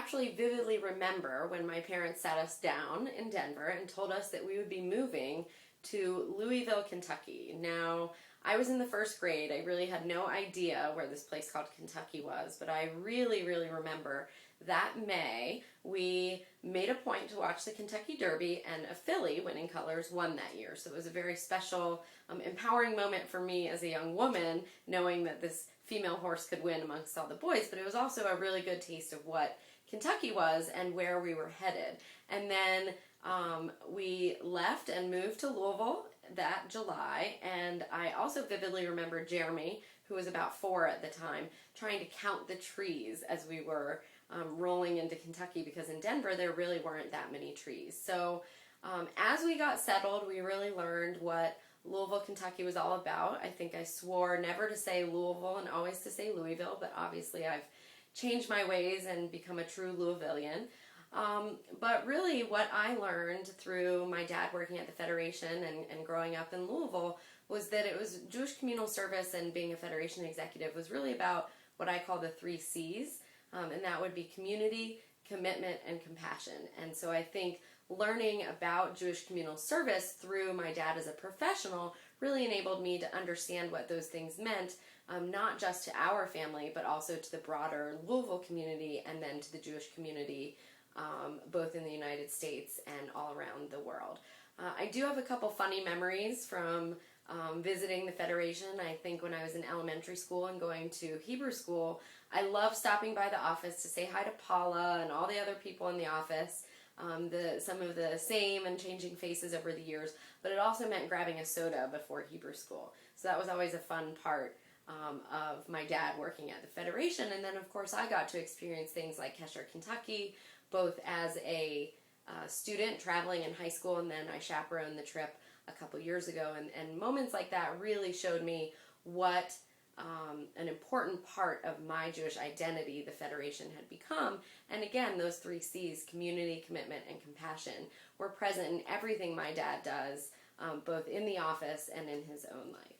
actually vividly remember when my parents sat us down in Denver and told us that we would be moving to Louisville, Kentucky. Now, I was in the first grade. I really had no idea where this place called Kentucky was, but I really, really remember that May we made a point to watch the Kentucky Derby, and a filly, Winning Colors, won that year. So it was a very special, empowering moment for me as a young woman, knowing that this female horse could win amongst all the boys, but it was also a really good taste of what Kentucky was and where we were headed. And then we left and moved to Louisville that July, and I also vividly remember Jeremy, who was about 4 at the time, trying to count the trees as we were rolling into Kentucky, because in Denver there really weren't that many trees. So as we got settled, we really learned what Louisville, Kentucky was all about. I think I swore never to say Louisville and always to say Louisville, but obviously I've changed my ways and become a true Louisvillian. But really what I learned through my dad working at the Federation and growing up in Louisville was that it was Jewish communal service, and being a Federation executive was really about what I call the 3 C's, and that would be community, commitment, and compassion. And so I think learning about Jewish communal service through my dad as a professional really enabled me to understand what those things meant, not just to our family, but also to the broader Louisville community and then to the Jewish community, both in the United States and all around the world. I do have a couple funny memories from visiting the Federation. I think when I was in elementary school and going to Hebrew school, I loved stopping by the office to say hi to Paula and all the other people in the office. Some of the same and changing faces over the years, but it also meant grabbing a soda before Hebrew school. So that was always a fun part of my dad working at the Federation. And then of course I got to experience things like Kesher, Kentucky, both as a student traveling in high school, and then I chaperoned the trip a couple years ago, and moments like that really showed me what an important part of my Jewish identity the Federation had become. And again, those 3 C's, community, commitment, and compassion, were present in everything my dad does, both in the office and in his own life.